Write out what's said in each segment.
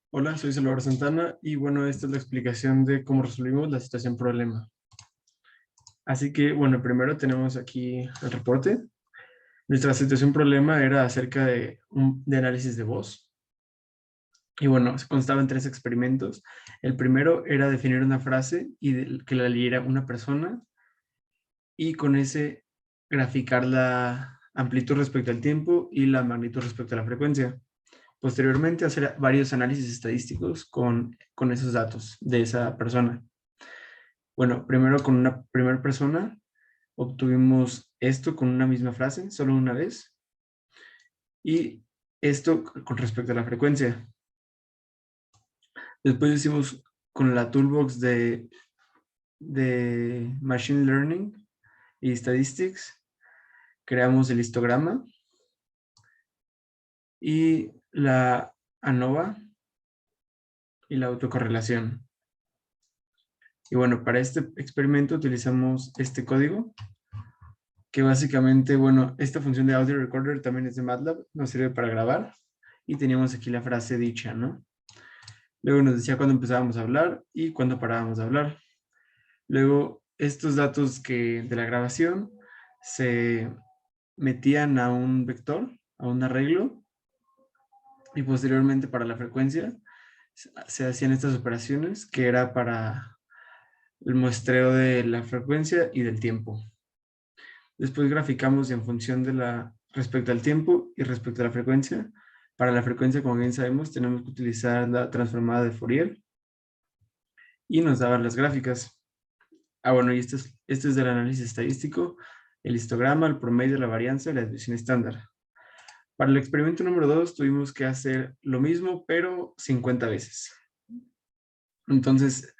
Hola, soy Salvador Santana y bueno, esta es la explicación de cómo resolvimos la situación problema. Así que bueno, primero tenemos aquí el reporte. Nuestra situación problema era acerca de análisis de voz. Y bueno, se constaba en tres experimentos. El primero era definir una frase y que la leyera una persona y con ese graficar la amplitud respecto al tiempo y la magnitud respecto a la frecuencia. Posteriormente, hacer varios análisis estadísticos con esos datos de esa persona. Bueno, primero con una primera persona obtuvimos esto con una misma frase, solo una vez, y esto con respecto a la frecuencia. Después hicimos con la toolbox de Machine Learning y Statistics, creamos el histograma y la ANOVA y la autocorrelación. Y bueno, para este experimento utilizamos este código que básicamente, bueno, esta función de audio recorder también es de MATLAB, nos sirve para grabar y teníamos aquí la frase dicha, ¿no? Luego nos decía cuándo empezábamos a hablar y cuándo parábamos de hablar. Luego, estos datos de la grabación se metían a un vector, a un arreglo, y posteriormente para la frecuencia se hacían estas operaciones que era para el muestreo de la frecuencia y del tiempo. Después graficamos en función de respecto al tiempo y respecto a la frecuencia. Para la frecuencia, como bien sabemos, tenemos que utilizar la transformada de Fourier y nos daban las gráficas. Bueno, y esto es del análisis estadístico, el histograma, el promedio, la varianza y la desviación estándar. Para el experimento número 2 tuvimos que hacer lo mismo, pero 50 veces. Entonces,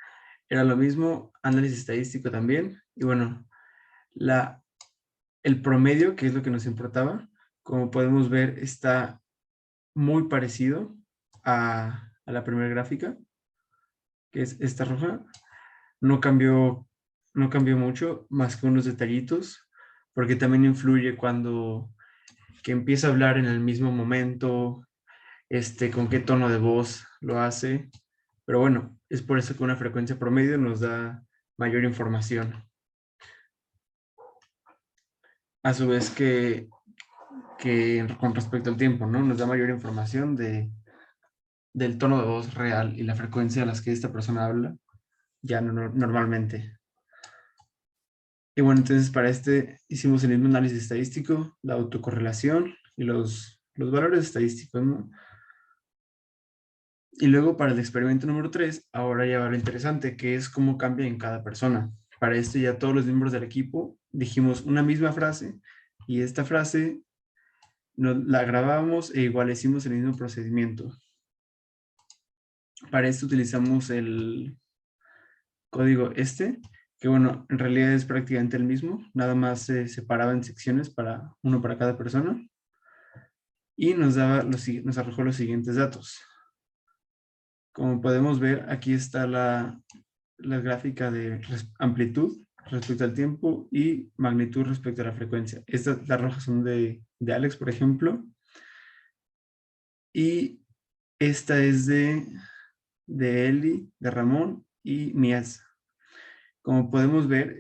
era lo mismo, análisis estadístico también. Y bueno, el promedio, que es lo que nos importaba, como podemos ver, está muy parecido a la primera gráfica, que es esta roja. No cambió, no cambió mucho, más que unos detallitos, porque también influye cuando que empieza a hablar en el mismo momento, con qué tono de voz lo hace. Pero bueno, es por eso que una frecuencia promedio nos da mayor información. A su vez que con respecto al tiempo, ¿no? Nos da mayor información del tono de voz real y la frecuencia a las que esta persona habla, ya normalmente. Y bueno, entonces para hicimos el mismo análisis estadístico, la autocorrelación y los valores estadísticos, ¿no? Y luego para el experimento número 3 ahora ya va lo interesante, que es cómo cambia en cada persona. Para esto ya todos los miembros del equipo dijimos una misma frase y esta frase la grabamos e igual hicimos el mismo procedimiento. Para esto utilizamos el código que bueno, en realidad es prácticamente el mismo, nada más se separaba en secciones uno para cada persona y nos arrojó los siguientes datos. Como podemos ver, aquí está la gráfica de amplitud respecto al tiempo y magnitud respecto a la frecuencia. Las rojas son de Alex, por ejemplo, y esta es de Eli, de Ramón y mías. Como podemos ver,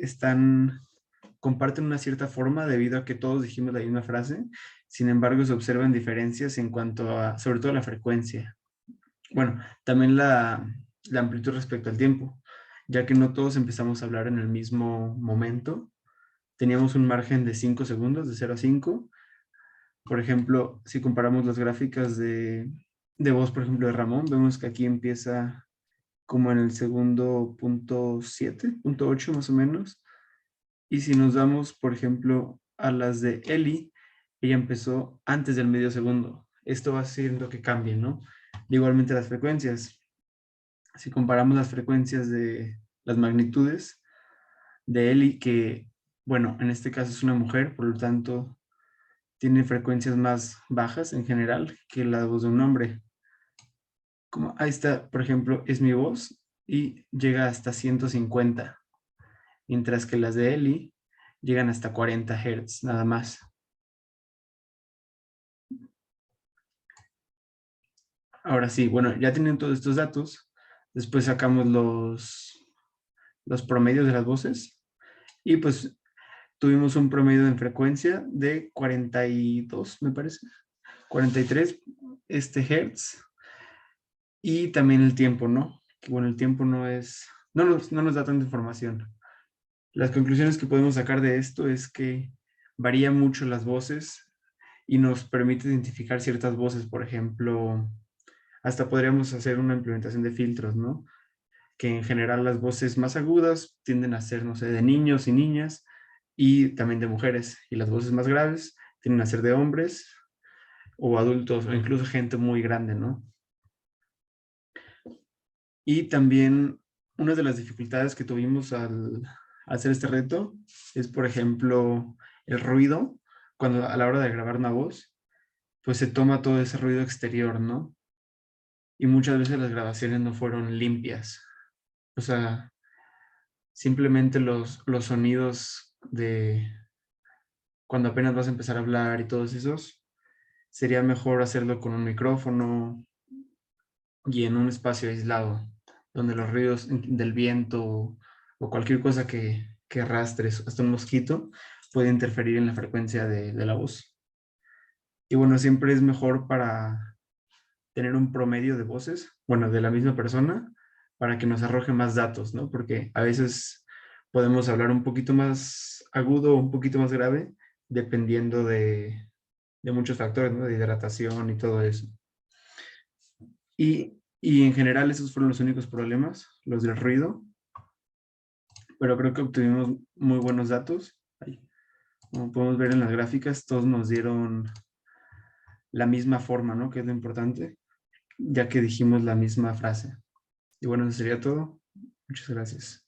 comparten una cierta forma debido a que todos dijimos la misma frase. Sin embargo, se observan diferencias en cuanto sobre todo la frecuencia. Bueno, también la amplitud respecto al tiempo, ya que no todos empezamos a hablar en el mismo momento. Teníamos un margen de 5 segundos, de 0 a 5. Por ejemplo, si comparamos las gráficas de voz, por ejemplo, de Ramón, vemos que aquí empieza como en el segundo punto 7, punto 8 más o menos. Y si nos damos, por ejemplo, a las de Eli, ella empezó antes del medio segundo. Esto va haciendo que cambie, ¿no? Igualmente las frecuencias. Si comparamos las frecuencias de las magnitudes de Eli, que, bueno, en este caso es una mujer, por lo tanto, tiene frecuencias más bajas en general que la voz de un hombre. Como ahí está, por ejemplo, es mi voz y llega hasta 150, mientras que las de Eli llegan hasta 40 Hz nada más. Ahora sí, bueno, ya tienen todos estos datos. Después sacamos los promedios de las voces y pues tuvimos un promedio en frecuencia de 42, me parece, 43 hertz, y también el tiempo, ¿no? Que bueno, el tiempo no nos da tanta información. Las conclusiones que podemos sacar de esto es que varían mucho las voces y nos permite identificar ciertas voces. Por ejemplo, hasta podríamos hacer una implementación de filtros, ¿no? Que en general las voces más agudas tienden a ser, no sé, de niños y niñas y también de mujeres. Y las voces más graves tienden a ser de hombres o adultos o incluso gente muy grande, ¿no? Y también una de las dificultades que tuvimos al hacer este reto es, por ejemplo, el ruido. Cuando a la hora de grabar una voz, pues se toma todo ese ruido exterior, ¿no? Y muchas veces las grabaciones no fueron limpias. O sea, simplemente los sonidos de cuando apenas vas a empezar a hablar y todos esos, sería mejor hacerlo con un micrófono y en un espacio aislado, donde los ruidos del viento o cualquier cosa que arrastres, hasta un mosquito, puede interferir en la frecuencia de la voz. Y bueno, siempre es mejor para tener un promedio de voces, bueno, de la misma persona, para que nos arroje más datos, ¿no? Porque a veces podemos hablar un poquito más agudo o un poquito más grave, dependiendo de muchos factores, ¿no? De hidratación y todo eso. Y en general esos fueron los únicos problemas, los del ruido, pero creo que obtuvimos muy buenos datos. Ahí, como podemos ver en las gráficas, todos nos dieron la misma forma, ¿no? Que es lo importante, ya que dijimos la misma frase. Y bueno, eso sería todo. Muchas gracias.